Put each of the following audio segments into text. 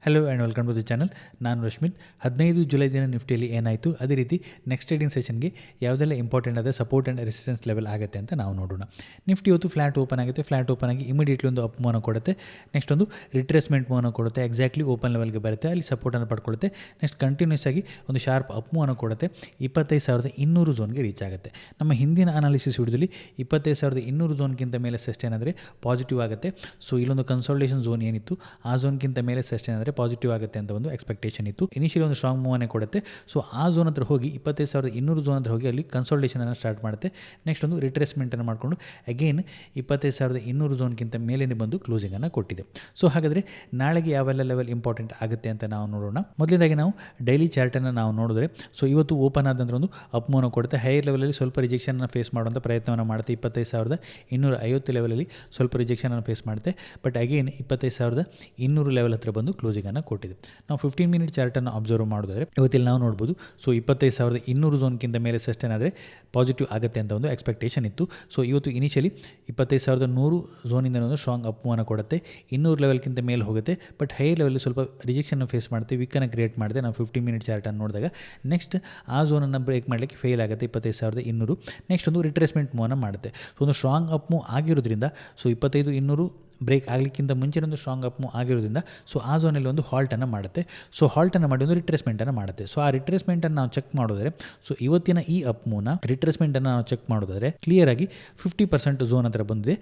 Hello and welcome to the channel. ನಾನು Rashmith. 15 July ದಿನ ನಿಫ್ಟಿಯಲ್ಲಿ ಏನಾಯಿತು, ಅದೇ ರೀತಿ ನೆಕ್ಸ್ಟ್ ಟ್ರೇಡಿಂಗ್ ಸೆಷನ್ಗೆ ಯಾವುದೆಲ್ಲ ಇಂಪಾರ್ಟೆಂಟ್ ಆದ ಸಪೋರ್ಟ್ ಆ್ಯಂಡ್ ರೆಸಿಸ್ಟೆನ್ಸ್ ಲೆವೆಲ್ ಆಗುತ್ತೆ ಅಂತ ನಾವು ನೋಡೋಣ. ನಿಫ್ಟಿ ಇವತ್ತು ಫ್ಲಾಟ್ ಓಪನ್ ಆಗುತ್ತೆ. ಫ್ಲಾಟ್ ಓಪನ್ ಆಗಿ ಇಮಿಡಿಯೇಟ್ಲಿ ಒಂದು ಅಪ್ ಮೂವ್ನ ಕೊಡುತ್ತೆ. ನೆಕ್ಸ್ಟ್ ಒಂದು ರಿಟ್ರೇಸ್ಮೆಂಟ್ ಮೂವ್ನ ಕೊಡುತ್ತೆ. ಎಕ್ಸಾಕ್ಟ್ಲಿ ಓಪನ್ ಲೆವೆಲ್ಗೆ ಬರುತ್ತೆ, ಅಲ್ಲಿ ಸಪೋರ್ಟನ್ನು ಪಡ್ಕೊಳ್ಳುತ್ತೆ. ನೆಕ್ಸ್ಟ್ ಕಂಟಿನ್ಯೂಸ್ ಆಗಿ ಒಂದು ಶಾರ್ಪ್ ಅಪ್ ಮೂವ್ನ ಕೊಡುತ್ತೆ. 25,200 ಝೋನ್ಗೆ ರೀಚ್ ಆಗುತ್ತೆ. ನಮ್ಮ ಹಿಂದಿನ ಅನಾಲಿಸಿಸ್ ವಿಡಿಯೋದಲ್ಲಿ 25,200 ಝೋನ್ಗಿಂತ ಮೇಲೆ ಸಸ್ಟೈನ್ ಆದರೆ ಪಾಸಿಟಿವ್ ಆಗುತ್ತೆ. ಸೊ ಇಲ್ಲೊಂದು ಕನ್ಸಾಲಿಡೇಷನ್ ಝೋನ್ ಏನಿತ್ತು, ಆ ಝೋನ್ಗಿಂತ ಮೇಲೆ ಸಸ್ಟೈನ್ ಆದರೆ ಪಾಸಿಟಿವ್ ಆಗುತ್ತೆ ಅಂತ ಒಂದು ಎಕ್ಸ್ಪೆಕ್ಟೇಷನ್ ಇತ್ತು. ಇನಿಷಿಯಲಿ ಒಂದು ಸ್ಟ್ರಾಂಗ್ ಮೂವ್ನೇ ಕೊಡುತ್ತೆ. ಸೊ ಆ ಝೋನ್ ಹತ್ರ ಹೋಗಿ 25,200 ಝೋನ್ ಹತ್ರ ಹೋಗಿ ಅಲ್ಲಿ ಕನ್ಸಾಲಿಡೇಷನನ್ನು ಸ್ಟಾರ್ಟ್ ಮಾಡುತ್ತೆ. ನೆಕ್ಸ್ಟ್ ಒಂದು ರಿಟ್ರೇಸ್ಮೆಂಟನ್ನು ಮಾಡಿಕೊಂಡು ಅಗೇನ್ 25,200 ಝೋನ್ಗಿಂತ ಮೇಲೇ ಬಂದು ಕ್ಲೋಸಿಂಗನ್ನು ಕೊಟ್ಟಿದೆ. ಸೊ ಹಾಗಾದರೆ ನಾಳೆಗೆ ಯಾವೆಲ್ಲ ಲೆವೆಲ್ ಇಂಪಾರ್ಟೆಂಟ್ ಆಗುತ್ತೆ ಅಂತ ನಾವು ನೋಡೋಣ. ಮೊದಲನೇದಾಗಿ ನಾವು ಡೈಲಿ ಚಾರ್ಟನ್ನು ನಾವು ನೋಡಿದ್ರೆ, ಸೊ ಇವತ್ತು ಓಪನ್ ಆದ ನಂತರ ಒಂದು ಅಪ್ ಮೂವ್ನ ಕೊಡುತ್ತೆ. ಹೈಯರ್ ಲೆವೆಲಲ್ಲಿ ಸ್ವಲ್ಪ ರಿಜೆಕ್ಷನ್ನ ಫೇಸ್ ಮಾಡುವಂಥ ಪ್ರಯತ್ನವನ್ನು ಮಾಡುತ್ತೆ. 25,250 ಲೆವೆಲಲ್ಲಿ ಸ್ವಲ್ಪ ರಿಜೆಕ್ಷನನ್ನು ಫೇಸ್ ಮಾಡುತ್ತೆ. ಬಟ್ ಅಗೇನ್ 25,200 ಲೆವೆಲ್ ಹತ್ರ ಬಂದು ಕ್ಲೋಸಿಂಗನ್ನು ಕೊಟ್ಟಿದೆ. ನಾವು 15 ಮಿನಿಟ್ ಚಾರ್ಟನ್ನು ಅಬ್ಸರ್ವ್ ಮಾಡೋದಾದರೆ ಇವತ್ತಿಲ್ಲಿ ನಾವು ನೋಡ್ಬೋದು. ಸೊ 25,200 ಝೋನ್ಗಿಂತ ಮೇಲೆ ಸಸ್ಟೈನ್ ಆದರೆ ಪಾಸಿಟಿವ್ ಆಗುತ್ತೆ ಅಂತ ಒಂದು ಎಕ್ಸ್ಪೆಕ್ಟೇಷನ್ ಇತ್ತು. ಸೊ ಇವತ್ತು ಇನಿಷಿಯಲಿ 25,100 ಝೋನಿಂದ ಒಂದು ಸ್ಟ್ರಾಂಗ್ ಅಪ್ ಮೂವ್ನ ಕೊಡುತ್ತೆ. 200 ಲೆವೆಲ್ಗಿಂತ ಮೇಲೆ ಹೋಗುತ್ತೆ. ಬಟ್ ಹೈ ಲೆವೆಲ್ ಸ್ವಲ್ಪ ರಿಜೆಕ್ಷನ್ ಫೇಸ್ ಮಾಡುತ್ತೆ, ವೀಕನ್ನು ಕ್ರಿಯೇಟ್ ಮಾಡಿದೆ. ನಾವು 15 ಮಿನಿಟ್ ಚಾರ್ಟನ್ನು ನೋಡಿದಾಗ ನೆಕ್ಸ್ಟ್ ಆ ಝೋನನ್ನು ಬ್ರೇಕ್ ಮಾಡಲಿಕ್ಕೆ ಫೇಲ್ ಆಗುತ್ತೆ 25,200. ನೆಕ್ಸ್ಟ್ ಒಂದು ರಿಟ್ರೇಸ್ಮೆಂಟ್ ಮೂವ್ನ ಮಾಡುತ್ತೆ. ಸೊ ಒಂದು ಸ್ಟ್ರಾಂಗ್ ಅಪ್ ಮೂವ್ ಆಗಿರೋದ್ರಿಂದ, ಸೊ 25,200 ಬ್ರೇಕ್ ಆಗಲಿಕ್ಕಿಂತ ಮುಂಚೆ ಒಂದು ಸ್ಟ್ರಾಂಗ್ ಅಪ್ ಮೂವ್ ಆಗಿರೋದ್ರಿಂದ ಸೊ ಆ ಝೋನಲ್ಲಿ ಒಂದು ಹಾಲ್ಟನ್ನು ಮಾಡುತ್ತೆ. ಸೊ ಹಾಲ್ಟನ್ನು ಮಾಡಿ ಒಂದು ರಿಟ್ರೇಸ್ಮೆಂಟನ್ನು ಮಾಡುತ್ತೆ. ಸೊ ಆ ರಿಟ್ರೇಸ್ಮೆಂಟನ್ನು ನಾವು ಚೆಕ್ ಮಾಡೋದಾದರೆ, ಸೊ ಇವತ್ತಿನ ಈ ಅಪ್ ಮೂವ್ನ ರಿಟ್ರೇಸ್ಮೆಂಟನ್ನು ನಾವು ಚೆಕ್ ಮಾಡೋದಾದರೆ ಕ್ಲಿಯರಾಗಿ 50% ಝೋನ್ ಹತ್ರ ಬಂದಿದೆ.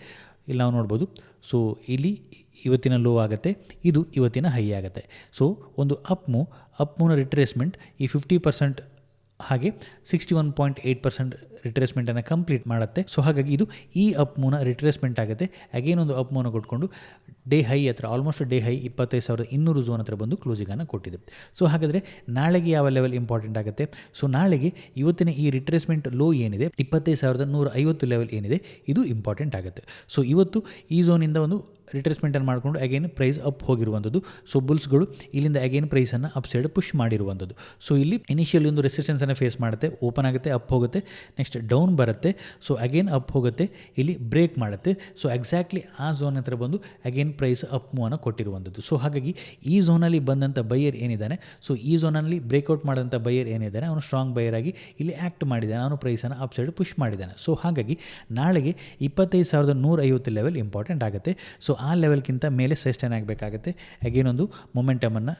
ಇಲ್ಲಿ ನಾವು ನೋಡ್ಬೋದು. ಸೊ ಇಲ್ಲಿ ಇವತ್ತಿನ ಲೋ ಆಗುತ್ತೆ, ಇದು ಇವತ್ತಿನ ಹೈ ಆಗುತ್ತೆ. ಸೊ ಒಂದು ಅಪ್ ಮೂವ್ನ ರಿಟ್ರೇಸ್ಮೆಂಟ್ ಈ 50% ಹಾಗೆ 61.8% ರಿಟ್ರೇಸ್ಮೆಂಟನ್ನು ಕಂಪ್ಲೀಟ್ ಮಾಡುತ್ತೆ. ಸೊ ಹಾಗಾಗಿ ಇದು ಈ ಅಪ್ ಮೂವ್ನ ರಿಟ್ರೇಸ್ಮೆಂಟ್ ಆಗುತ್ತೆ. ಅಗೇನ್ ಒಂದು ಅಪ್ ಮೂವ್ನ ಕೊಟ್ಕೊಂಡು ಡೇ ಹೈ ಹತ್ರ, ಆಲ್ಮೋಸ್ಟ್ ಡೇ ಹೈ 25,200 ಝೋನ್ ಹತ್ರ ಬಂದು ಕ್ಲೋಸಿಂಗನ್ನು ಕೊಟ್ಟಿದೆ. ಸೊ ಹಾಗಾದರೆ ನಾಳೆಗೆ ಯಾವ ಲೆವೆಲ್ ಇಂಪಾರ್ಟೆಂಟ್ ಆಗುತ್ತೆ? ಸೊ ನಾಳೆಗೆ ಇವತ್ತಿನ ಈ ರಿಟ್ರೇಸ್ಮೆಂಟ್ ಲೋ ಏನಿದೆ 25,150 ಲೆವೆಲ್ ಏನಿದೆ, ಇದು ಇಂಪಾರ್ಟೆಂಟ್ ಆಗುತ್ತೆ. ಸೊ ಇವತ್ತು ಈ ಝೋನಿಂದ ಒಂದು ರಿಟ್ರೇಸ್ಮೆಂಟನ್ನು ಮಾಡಿಕೊಂಡು ಅಗೇನ್ ಪ್ರೈಸ್ ಅಪ್ ಹೋಗಿರುವಂಥದ್ದು. ಸೊ ಬುಲ್ಸ್ಗಳು ಇಲ್ಲಿಂದ ಅಗೇನ್ ಪ್ರೈಸನ್ನು ಅಪ್ ಸೈಡ್ ಪುಷ್ ಮಾಡಿರುವಂಥದ್ದು. ಸೊ ಇಲ್ಲಿ ಇನಿಷಿಯಲಿ ಒಂದು ರೆಸಿಸ್ಟೆನ್ಸನ್ನು ಫೇಸ್ ಮಾಡುತ್ತೆ, ಓಪನ್ ಆಗುತ್ತೆ, ಅಪ್ ಹೋಗುತ್ತೆ, ನೆಕ್ಸ್ಟ್ ಡೌನ್ ಬರುತ್ತೆ, ಸೊ ಅಗೇನ್ ಅಪ್ ಹೋಗುತ್ತೆ, ಇಲ್ಲಿ ಬ್ರೇಕ್ ಮಾಡುತ್ತೆ. ಸೊ ಎಕ್ಸಾಕ್ಟ್ಲಿ ಆ ಝೋನ್ ಹತ್ರ ಬಂದು ಅಗೇನ್ ಪ್ರೈಸ್ ಅಪ್ ಮೂವ್ನ ಕೊಟ್ಟಿರುವಂಥದ್ದು. ಸೊ ಹಾಗಾಗಿ ಈ ಝೋನಲ್ಲಿ ಬಂದಂಥ ಬೈಯರ್ ಏನಿದ್ದಾನೆ, ಸೊ ಈ ಝೋನಲ್ಲಿ ಬ್ರೇಕ್ಔಟ್ ಮಾಡಿದಂಥ ಬೈಯರ್ ಏನಿದ್ದಾನೆ, ಅವನು ಸ್ಟ್ರಾಂಗ್ ಬೈಯರ್ ಆಗಿ ಇಲ್ಲಿ ಆ್ಯಕ್ಟ್ ಮಾಡಿದ್ದಾನೆ, ಅವನು ಪ್ರೈಸನ್ನು ಅಪ್ ಸೈಡ್ ಪುಷ್ ಮಾಡಿದ್ದಾನೆ. ಸೊ ಹಾಗಾಗಿ ನಾಳೆಗೆ 25,150 ಲೆವೆಲ್ ಇಂಪಾರ್ಟೆಂಟ್ ಆಗುತ್ತೆ. ಸೊ ಆ ಲೆವೆಲ್ಗಿಂತ ಮೇಲೆ ಸಸ್ಟೈನ್ ಆಗಬೇಕಾಗುತ್ತೆ. ಅಗೇನ್ ಒಂದು ಮೊಮೆಂಟಮನ್ನು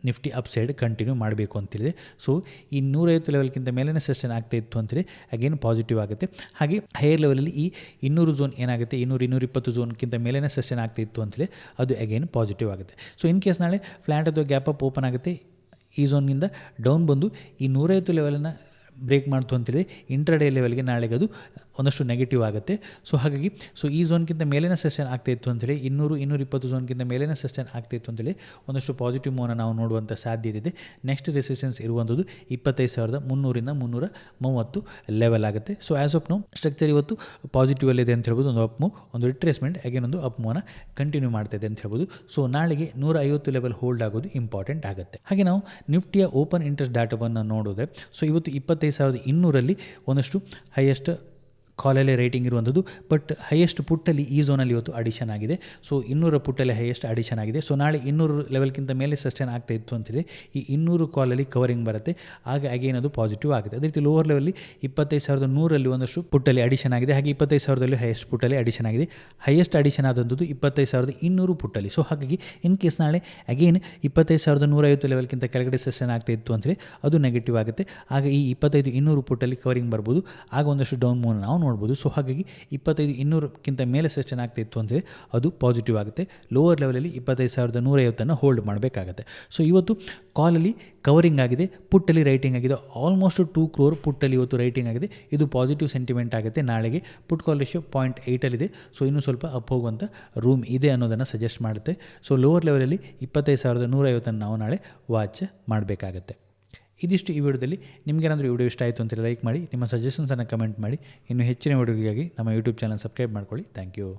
ನಿಫ್ಟಿ ಅಪ್ ಸೈಡ್ ಕಂಟಿನ್ಯೂ ಮಾಡಬೇಕು ಅಂತೇಳಿದೆ. ಸೊ ಈ 150 ಲೆವೆಲ್ಗಿಂತ ಮೇಲೇ ಸಸ್ಟೈನ್ ಆಗ್ತಾ ಇತ್ತು ಅಂತೇಳಿ ಅಗೇನ್ ಪಾಸಿಟಿವ್ ಆಗುತ್ತೆ. ಹಾಗೆ ಹೈಯರ್ ಲೆವೆಲಲ್ಲಿ ಈ 200 ಝೋನ್ ಏನಾಗುತ್ತೆ, 200-220 ಝೋನ್ಗಿಂತ ಮೇಲೇ ಸಸ್ಟೈನ್ ಆಗ್ತಾ ಇತ್ತು ಅಂತೇಳಿ ಅದು ಅಗೇನ್ ಪಾಸಿಟಿವ್ ಆಗುತ್ತೆ. ಸೊ ಇನ್ ಕೇಸ್ ನಾಳೆ ಫ್ಲ್ಯಾಟ್ ಅಥವಾ ಗ್ಯಾಪ್ ಅಪ್ ಓಪನ್ ಆಗುತ್ತೆ, ಈ ಝೋನ್ನಿಂದ ಡೌನ್ ಬಂದು ಈ 150 ಲೆವೆಲನ್ನು ಬ್ರೇಕ್ ಮಾಡ್ತು ಅಂತೇಳಿ ಇಂಟ್ರಾಡೇ ಲೆವೆಲ್ಗೆ ನಾಳೆಗೆ ಅದು ಒಂದಷ್ಟು ನೆಗೆಟಿವ್ ಆಗುತ್ತೆ. ಸೊ ಹಾಗಾಗಿ ಸೊ ಈ ಝೋನ್ಗಿಂತ ಮೇಲಿನ ಸಸ್ಟೈನ್ ಆಗ್ತಾಯಿತ್ತು ಅಂತೇಳಿ 200-220 ಝೋನ್ಗಿಂತ ಮೇಲಿನ ಸಸ್ಟೈನ್ ಆಗ್ತಾಯಿತ್ತು ಅಂತೇಳಿ ಒಂದಷ್ಟು ಪಾಸಿಟಿವ್ ಮೂವ್ನ ನಾವು ನೋಡುವಂಥ ಸಾಧ್ಯತೆ ಇದೆ. ನೆಕ್ಸ್ಟ್ ರೆಸಿಸ್ಟೆನ್ಸ್ ಇರುವಂಥದ್ದು 25,300-330 ಲೆವೆಲ್ ಆಗುತ್ತೆ. So as of now structure ಇವತ್ತು ಪಾಸಿಟಿವಲ್ಲಿದೆ ಅಂತ ಹೇಳ್ಬೋದು. ಒಂದು ಅಪ್ ಮೂವ್, ಒಂದು ರಿಟ್ರೇಸ್ಮೆಂಟ್, ಅಗೇನ್ ಒಂದು ಅಪ್ ಮೂವ್ನ ಕಂಟಿನ್ಯೂ ಮಾಡ್ತಾಯಿದೆ ಅಂತ ಹೇಳ್ಬೋದು. ಸೊ ನಾಳೆಗೆ 150 ಲೆವೆಲ್ ಹೋಲ್ಡ್ ಆಗೋದು ಇಂಪಾರ್ಟೆಂಟ್ ಆಗುತ್ತೆ. ಹಾಗೆ ನಾವು ನಿಫ್ಟಿಯ ಓಪನ್ ಇಂಟ್ರೆಸ್ಟ್ ಡಾಟಾವನ್ನು ನೋಡಿದ್ರೆ, ಸೊ ಇವತ್ತು 25,200 ಒಂದಷ್ಟು ಹೈಯೆಸ್ಟ್ ಕಾಲಲ್ಲಿ ರೇಟಿಂಗ್ ಇರುವಂಥದ್ದು. ಬಟ್ ಹೈಯೆಸ್ಟ್ ಪುಟ್ಟಲ್ಲಿ ಈ ಝೋನಲ್ಲಿ ಇವತ್ತು ಅಡಿಷನ್ ಆಗಿದೆ. ಸೊ 200 ಪುಟ್ಟಲ್ಲಿ ಹೈಯೆಸ್ಟ್ ಅಡಿಷನ್ ಆಗಿದೆ. ಸೊ ನಾಳೆ 200 ಲೆವೆಲ್ಗಿಂತ ಮೇಲೆ ಸಸ್ಟೈನ್ ಆಗ್ತಾ ಇತ್ತು ಅಂತಿದೆ. ಈ 200 ಕಾಲಲ್ಲಿ ಕವರಿಂಗ್ ಬರುತ್ತೆ, ಆಗ ಅಗೇನ್ ಅದು ಪಾಸಿಟಿವ್ ಆಗುತ್ತೆ. ಅದೇ ರೀತಿ ಲೋವರ್ ಲೆವೆಲ್ಲಿ 25,100 ಒಂದಷ್ಟು ಪುಟ್ಟಲ್ಲಿ ಅಡಿಷನ್ ಆಗಿದೆ. ಹಾಗೆ 25,000 ಹೈಯೆಸ್ಟ್ ಪುಟ್ಟಲ್ಲಿ ಅಡಿಷನ್ ಆಗಿದೆ. ಹೈಯೆಸ್ಟ್ ಅಡಿಷನ್ ಆದಂಥದ್ದು 25,200 ಪುಟ್ಟಲ್ಲಿ. ಸೊ ಹಾಗಾಗಿ ಇನ್ ಕೇಸ್ ನಾಳೆ ಅಗೇನ್ 25,150 ಲೆವೆಲ್ಗಿಂತ ಕೆಳಗಡೆ ಸಸ್ಟೈನ್ ಆಗ್ತಾ ಇತ್ತು ಅಂತೇಳಿ ಅದು ನೆಗೆಟಿವ್ ಆಗುತ್ತೆ. ಆಗ ಈ 25,200 ಪುಟ್ಟಲ್ಲಿ ಕವರಿಂಗ್ ಬರ್ಬೋದು, ಆಗ ಒಂದಷ್ಟು ಡೌನ್ ಮೂವ್ನ ನಾವು ನೋಡ್ಬೋದು. ಸೊ ಹಾಗಾಗಿ 25,200ಕ್ಕಿಂತ ಮೇಲೆ ಸಸ್ಟೈನ್ ಆಗ್ತಾ ಇತ್ತು ಅಂತೇಳಿ ಅದು ಪಾಸಿಟಿವ್ ಆಗುತ್ತೆ. ಲೋವರ್ ಲೆವೆಲಲ್ಲಿ 25,150 ಹೋಲ್ಡ್ ಮಾಡಬೇಕಾಗುತ್ತೆ. ಸೊ ಇವತ್ತು ಕಾಲಲ್ಲಿ ಕವರಿಂಗ್ ಆಗಿದೆ, ಪುಟ್ಟಲ್ಲಿ ರೈಟಿಂಗ್ ಆಗಿದೆ. ಆಲ್ಮೋಸ್ಟ್ 2 crore ಪುಟ್ಟಲ್ಲಿ ಇವತ್ತು ರೈಟಿಂಗ್ ಆಗಿದೆ. ಇದು ಪಾಸಿಟಿವ್ ಸೆಂಟಿಮೆಂಟ್ ಆಗುತ್ತೆ. ನಾಳೆಗೆ ಪುಟ್ ಕಾಲ್ ರೇಷಿಯೋ 0.8 ಸೊ ಇನ್ನೂ ಸ್ವಲ್ಪ ಅಪ್ ಹೋಗುವಂಥ ರೂಮ್ ಇದೆ ಅನ್ನೋದನ್ನು ಸಜೆಸ್ಟ್ ಮಾಡುತ್ತೆ. ಸೊ ಲೋವರ್ ಲೆವೆಲಲ್ಲಿ 25,150 ನಾವು ನಾಳೆ ವಾಚ್ ಮಾಡಬೇಕಾಗತ್ತೆ. ಇದಿಷ್ಟು ಈ ವಿಡಿಯೋದಲ್ಲಿ. ನಿಮಗೇನಾದರೂ ಈ ವಿಡಿಯೋ ಇಷ್ಟ ಆಯಿತು ಅಂತೇಳಿ ಲೈಕ್ ಮಾಡಿ, ನಿಮ್ಮ ಸಜೆಷನ್ಸನ್ನು ಕಮೆಂಟ್ ಮಾಡಿ. ಇನ್ನು ಹೆಚ್ಚಿನ ವಿಡಿಯೋಗಳಿಗಾಗಿ ನಮ್ಮ ಯೂಟ್ಯೂಬ್ ಚಾನಲ್ ಸಬ್ಸ್ಕ್ರೈಬ್ ಮಾಡ್ಕೊಳ್ಳಿ. Thank you.